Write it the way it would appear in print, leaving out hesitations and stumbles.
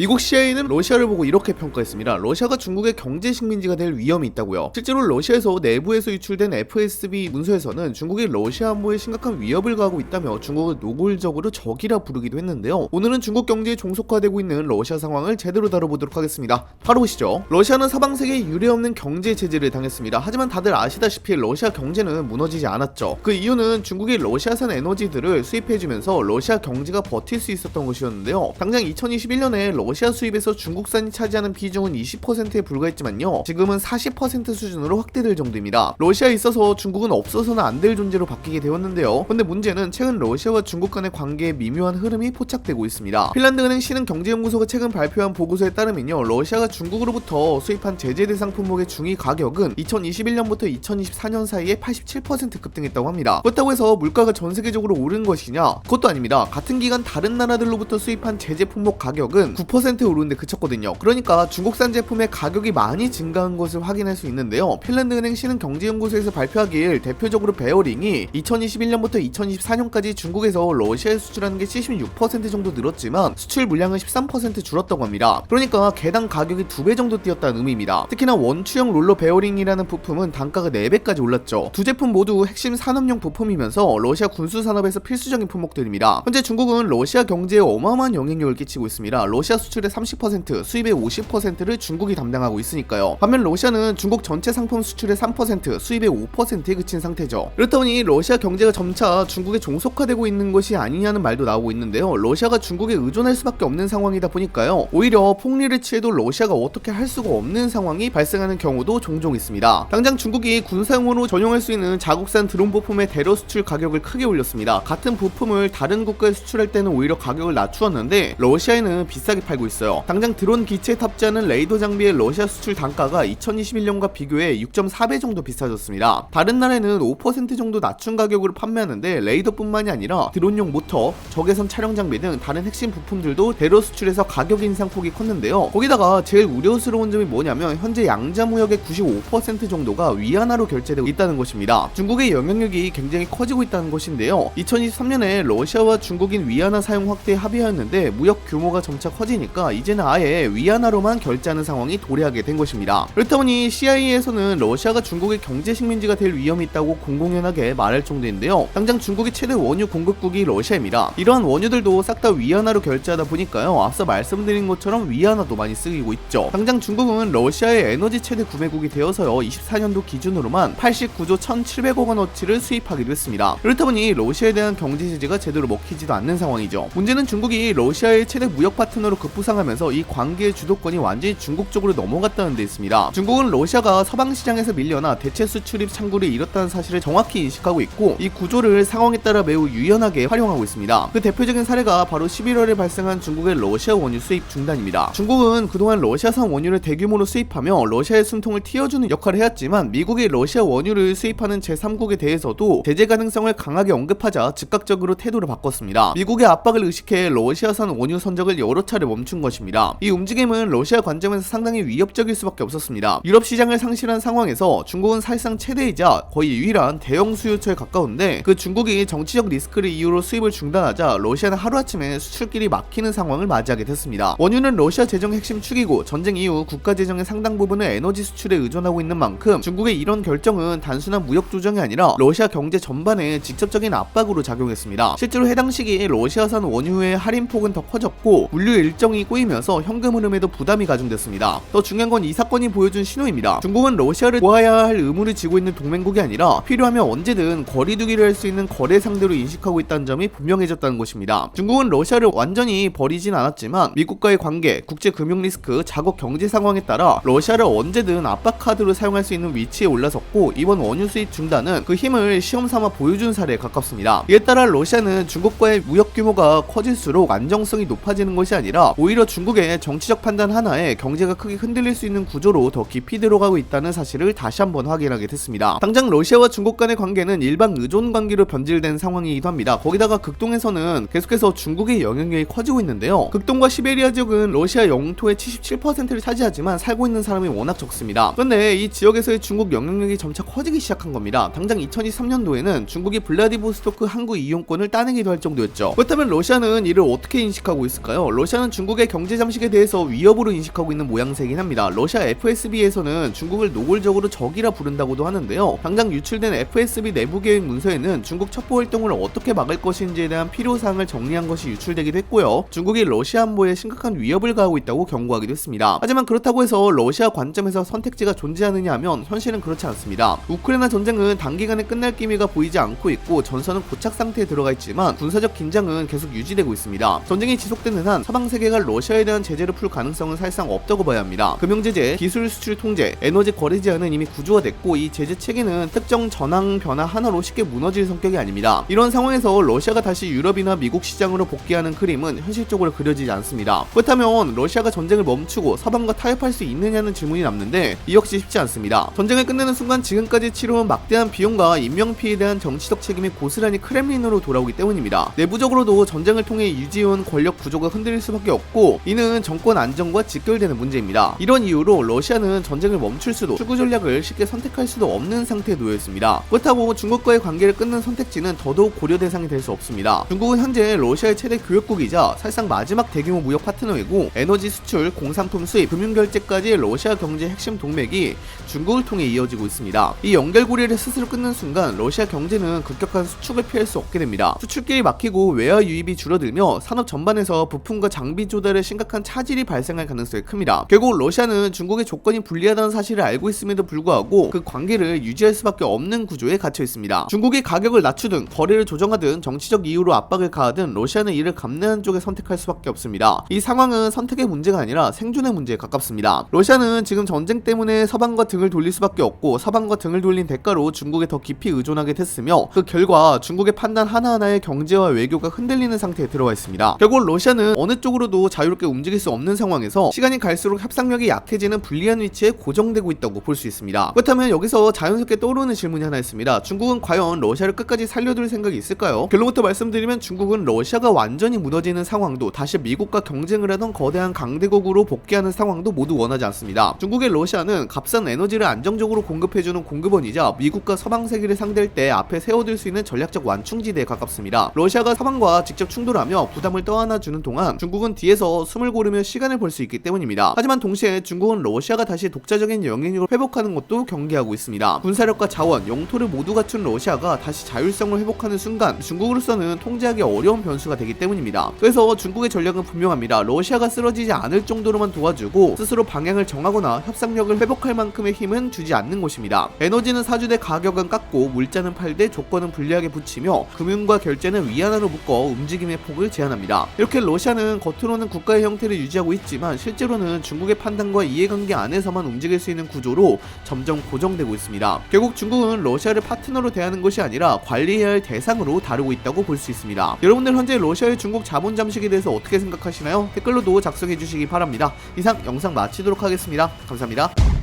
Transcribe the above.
미국 CIA는 러시아를 보고 이렇게 평가했습니다. 러시아가 중국의 경제 식민지가 될 위험이 있다고요. 실제로 러시아에서 내부에서 유출된 FSB 문서에서는 중국이 러시아 안보에 심각한 위협을 가하고 있다며 중국을 노골적으로 적이라 부르기도 했는데요. 오늘은 중국 경제에 종속화되고 있는 러시아 상황을 제대로 다뤄보도록 하겠습니다. 바로 보시죠. 러시아는 사방 세계에 유례없는 경제 제재를 당했습니다. 하지만 다들 아시다시피 러시아 경제는 무너지지 않았죠. 그 이유는 중국이 러시아산 에너지들을 수입해주면서 러시아 경제가 버틸 수 있었던 것이었는데요. 당장 2021년에 러시아 수입에서 중국산이 차지하는 비중은 20%에 불과했지만요, 지금은 40% 수준으로 확대될 정도입니다. 러시아에 있어서 중국은 없어서는 안 될 존재로 바뀌게 되었는데요. 근데 문제는 최근 러시아와 중국 간의 관계에 미묘한 흐름이 포착되고 있습니다. 핀란드은행 신흥경제연구소가 최근 발표한 보고서에 따르면요, 러시아가 중국으로부터 수입한 제재 대상 품목의 중위 가격은 2021년부터 2024년 사이에 87% 급등했다고 합니다. 그렇다고 해서 물가가 전 세계적으로 오른 것이냐? 그것도 아닙니다. 같은 기간 다른 나라들로부터 수입한 제재 품목 가격은 9% 오르는데 그쳤거든요. 그러니까 중국산 제품의 가격이 많이 증가한 것을 확인할 수 있는데요. 핀란드은행 신흥경제연구소에서 발표하길 대표적으로 베어링이 2021년부터 2024년까지 중국에서 러시아에 수출하는 게 76% 정도 늘었지만 수출 물량은 13% 줄었다고 합니다. 그러니까 개당 가격이 2배 정도 뛰었다는 의미입니다. 특히나 원추형 롤러 베어링이라는 부품은 단가가 4배까지 올랐죠. 두 제품 모두 핵심 산업용 부품이면서 러시아 군수 산업에서 필수적인 품목들입니다. 현재 중국은 러시아 경제에 어마어마한 영향력을 끼치고 있습니다. 러시아 수출의 30%, 수입의 50%를 중국이 담당하고 있으니까요. 반면 러시아는 중국 전체 상품 수출의 3%, 수입의 5%에 그친 상태죠. 그렇다 보니 러시아 경제가 점차 중국에 종속화되고 있는 것이 아니냐는 말도 나오고 있는데요. 러시아가 중국에 의존할 수밖에 없는 상황이다 보니까요, 오히려 폭리를 취해도 러시아가 어떻게 할 수가 없는 상황이 발생하는 경우도 종종 있습니다. 당장 중국이 군사용으로 전용할 수 있는 자국산 드론 부품의 대러 수출 가격을 크게 올렸습니다. 같은 부품을 다른 국가에 수출할 때는 오히려 가격을 낮추었는데 러시아에는 비싸게 팔고 있어요. 당장 드론 기체에 탑재하는 레이더 장비의 러시아 수출 단가가 2021년과 비교해 6.4배 정도 비싸졌습니다. 다른 나라에는 5% 정도 낮춘 가격으로 판매하는데 레이더뿐만이 아니라 드론용 모터, 적외선 촬영 장비 등 다른 핵심 부품들도 대러 수출해서 가격 인상폭이 컸는데요. 거기다가 제일 우려스러운 점이 뭐냐면 현재 양자 무역의 95% 정도가 위안화로 결제되고 있다는 것입니다. 중국의 영향력이 굉장히 커지고 있다는 것인데요. 2023년에 러시아와 중국인 위안화 사용 확대에 합의하였는데 무역 규모가 점차 커지니까 이제는 아예 위안화로만 결제하는 상황이 도래하게 된 것입니다. 그렇다 보니 CIA에서는 러시아가 중국의 경제 식민지가 될 위험이 있다고 공공연하게 말할 정도인데요. 당장 중국의 최대 원유 공급국이 러시아입니다. 이러한 원유들도 싹 다 위안화로 결제하다 보니까요, 앞서 말씀드린 것처럼 위안화도 많이 쓰이고 있죠. 당장 중국은 러시아의 에너지 최대 구매국이 되어서요, 24년도 기준으로만 89조 1,700억 원어치를 수입하기도 했습니다. 그렇다 보니 러시아에 대한 경제 제재가 제대로 먹히지도 않는 상황이죠. 문제는 중국이 러시아의 최대 무역 파트너로 급부상하면서 이 관계의 주도권이 완전히 중국 쪽으로 넘어갔다는 데 있습니다. 중국은 러시아가 서방 시장에서 밀려나 대체 수출입 창구를 잃었다는 사실을 정확히 인식하고 있고 이 구조를 상황에 따라 매우 유연하게 활용하고 있습니다. 그 대표적인 사례가 바로 11월에 발생한 중국의 러시아 원유 수입 중단입니다. 중국은 그동안 러시아산 원유를 대규모로 수입하며 러시아의 숨통을 틔워주는 역할을 해왔지만 미국이 러시아 원유를 수입하는 제3국에 대해서도 제재 가능성을 강하게 언급하자 즉각적으로 태도를 바꿨습니다. 미국의 압박을 의식해 러시아산 원유 선적을 여러 차례 멈춘 것입니다. 이 움직임은 러시아 관점에서 상당히 위협적일 수밖에 없었습니다. 유럽 시장을 상실한 상황에서 중국은 사실상 최대이자 거의 유일한 대형 수요처에 가까운데 그 중국이 정치적 리스크를 이유로 수입을 중단하자 러시아는 하루아침에 수출길이 막히는 상황을 맞이하게 됐습니다. 원유는 러시아 재정의 핵심 축이고 전쟁 이후 국가 재정의 상당 부분을 에너지 수출에 의존하고 있는 만큼 중국의 이런 결정은 단순한 무역 조정이 아니라 러시아 경제 전반에 직접적인 압박으로 작용했습니다. 실제로 해당 시기에 러시아산 원유의 할인폭은 더 커졌고 물류 일정이 꼬이면서 현금 흐름에도 부담이 가중됐습니다. 더 중요한 건 이 사건이 보여준 신호입니다. 중국은 러시아를 도와야 할 의무를 지고 있는 동맹국이 아니라 필요하면 언제든 거리두기를 할 수 있는 거래 상대로 인식하고 있다는 점이 분명해졌다는 것입니다. 중국은 러시아를 완전히 버리진 않았지만 미국과의 관계, 국제 금융 리스크, 자국 경제 상황에 따라 러시아를 언제든 압박 카드로 사용할 수 있는 위치에 올라섰고 이번 원유 수입 중단은 그 힘을 시험 삼아 보여준 사례에 가깝습니다. 이에 따라 러시아는 중국과의 무역 규모가 커질수록 안정성이 높아지는 것이 아니라 오히려 중국의 정치적 판단 하나에 경제가 크게 흔들릴 수 있는 구조로 더 깊이 들어가고 있다는 사실을 다시 한번 확인하게 됐습니다. 당장 러시아와 중국 간의 관계는 일반 의존 관계로 변질된 상황이기도 합니다. 거기다가 극동에서는 계속해서 중국의 영향력이 커지고 있는데요. 극동과 시베리아 지역은 러시아 영토의 77%를 차지하지만 살고 있는 사람이 워낙 적습니다. 그런데 이 지역에서의 중국 영향력이 점차 커지기 시작한 겁니다. 당장 2023년도에는 중국이 블라디보스토크 항구 이용권을 따내기도 할 정도였죠. 그렇다면 러시아는 이를 어떻게 인식하고 있을까요? 러시아는 중국 중국의 경제 잠식에 대해서 위협으로 인식하고 있는 모양새긴 합니다. 러시아 FSB에서는 중국을 노골적으로 적이라 부른다고도 하는데요. 당장 유출된 FSB 내부 계획 문서에는 중국 첩보 활동을 어떻게 막을 것인지에 대한 필요사항을 정리한 것이 유출되기도 했고요. 중국이 러시아 안보에 심각한 위협을 가하고 있다고 경고하기도 했습니다. 하지만 그렇다고 해서 러시아 관점에서 선택지가 존재하느냐 하면 현실은 그렇지 않습니다. 우크라이나 전쟁은 단기간에 끝날 기미가 보이지 않고 있고 전선은 고착 상태에 들어가 있지만 군사적 긴장은 계속 유지되고 있습니다. 전쟁이 지속되는 한 서방 세계가 러시아에 대한 제재를 풀 가능성은 사실상 없다고 봐야 합니다. 금융제재, 기술 수출 통제, 에너지 거래 제한은 이미 구조화됐고 이 제재 체계는 특정 전황 변화 하나로 쉽게 무너질 성격이 아닙니다. 이런 상황에서 러시아가 다시 유럽이나 미국 시장으로 복귀하는 그림은 현실적으로 그려지지 않습니다. 그렇다면 러시아가 전쟁을 멈추고 서방과 타협할 수 있느냐는 질문이 남는데 이 역시 쉽지 않습니다. 전쟁을 끝내는 순간 지금까지 치러온 막대한 비용과 인명피해에 대한 정치적 책임이 고스란히 크렘린으로 돌아오기 때문입니다. 내부적으로도 전쟁을 통해 유지해온 권력 구조가 흔들릴 수밖에 없고 이는 정권 안정과 직결되는 문제입니다. 이런 이유로 러시아는 전쟁을 멈출 수도 출구 전략을 쉽게 선택할 수도 없는 상태에 놓여 있습니다. 그렇다고 중국과의 관계를 끊는 선택지는 더더욱 고려 대상이 될 수 없습니다. 중국은 현재 러시아의 최대 교역국이자 사실상 마지막 대규모 무역 파트너이고 에너지 수출, 공산품 수입, 금융결제까지 러시아 경제 핵심 동맥이 중국을 통해 이어지고 있습니다. 이 연결고리를 스스로 끊는 순간 러시아 경제는 급격한 수축을 피할 수 없게 됩니다. 수출길이 막히고 외화 유입이 줄어들며 산업 전반에서 부품과 장비 조달에 심각한 차질이 발생할 가능성이 큽니다. 결국 러시아는 중국의 조건이 불리하다는 사실을 알고 있음에도 불구하고 그 관계를 유지할 수밖에 없는 구조에 갇혀 있습니다. 중국이 가격을 낮추든 거래를 조정하든 정치적 이유로 압박을 가하든 러시아는 이를 감내하는 쪽에 선택할 수밖에 없습니다. 이 상황은 선택의 문제가 아니라 생존의 문제에 가깝습니다. 러시아는 지금 전쟁 때문에 서방과 등을 돌릴 수밖에 없고 서방과 등을 돌린 대가로 중국에 더 깊이 의존하게 됐으며 그 결과 중국의 판단 하나하나의 경제와 외교가 흔들리는 상태에 들어와 있습니다. 결국 러시아는 어느 쪽으로도 자유롭게 움직일 수 없는 상황에서 시간이 갈수록 협상력이 약해지는 불리한 위치에 고정되고 있다고 볼 수 있습니다. 그렇다면 여기서 자연스럽게 떠오르는 질문이 하나 있습니다. 중국은 과연 러시아를 끝까지 살려둘 생각이 있을까요? 결론부터 말씀드리면 중국은 러시아가 완전히 무너지는 상황도 다시 미국과 경쟁을 하던 거대한 강대국으로 복귀하는 상황도 모두 원하지 않습니다. 중국의 러시아는 값싼 에너지를 안정적으로 공급해주는 공급원이자 미국과 서방 세계를 상대할 때 앞에 세워둘 수 있는 전략적 완충지대에 가깝습니다. 러시아가 서방과 직접 충돌하며 부담을 떠안아주는 동안 중국은 뒤에서 숨을 고르며 시간을 벌 수 있기 때문입니다. 하지만 동시에 중국은 러시아가 다시 독자적인 영향력을 회복하는 것도 경계하고 있습니다. 군사력과 자원, 영토를 모두 갖춘 러시아가 다시 자율성을 회복하는 순간 중국으로서는 통제하기 어려운 변수가 되기 때문입니다. 그래서 중국의 전략은 분명합니다. 러시아가 쓰러지지 않을 정도로만 도와주고 스스로 방향을 정하거나 협상력을 회복할 만큼의 힘은 주지 않는 것입니다. 에너지는 사주되 가격은 깎고 물자는 팔되 조건은 불리하게 붙이며 금융과 결제는 위안화로 묶어 움직임의 폭을 제한합니다. 이렇게 러시아는 겉으로는 국가의 형태를 유지하고 있지만 실제로는 중국의 판단과 이해관계 안에서만 움직일 수 있는 구조로 점점 고정되고 있습니다. 결국 중국은 러시아를 파트너로 대하는 것이 아니라 관리해야 할 대상으로 다루고 있다고 볼 수 있습니다. 여러분들 현재 러시아의 중국 자본 잠식에 대해서 어떻게 생각하시나요? 댓글로도 작성해 주시기 바랍니다. 이상 영상 마치도록 하겠습니다. 감사합니다.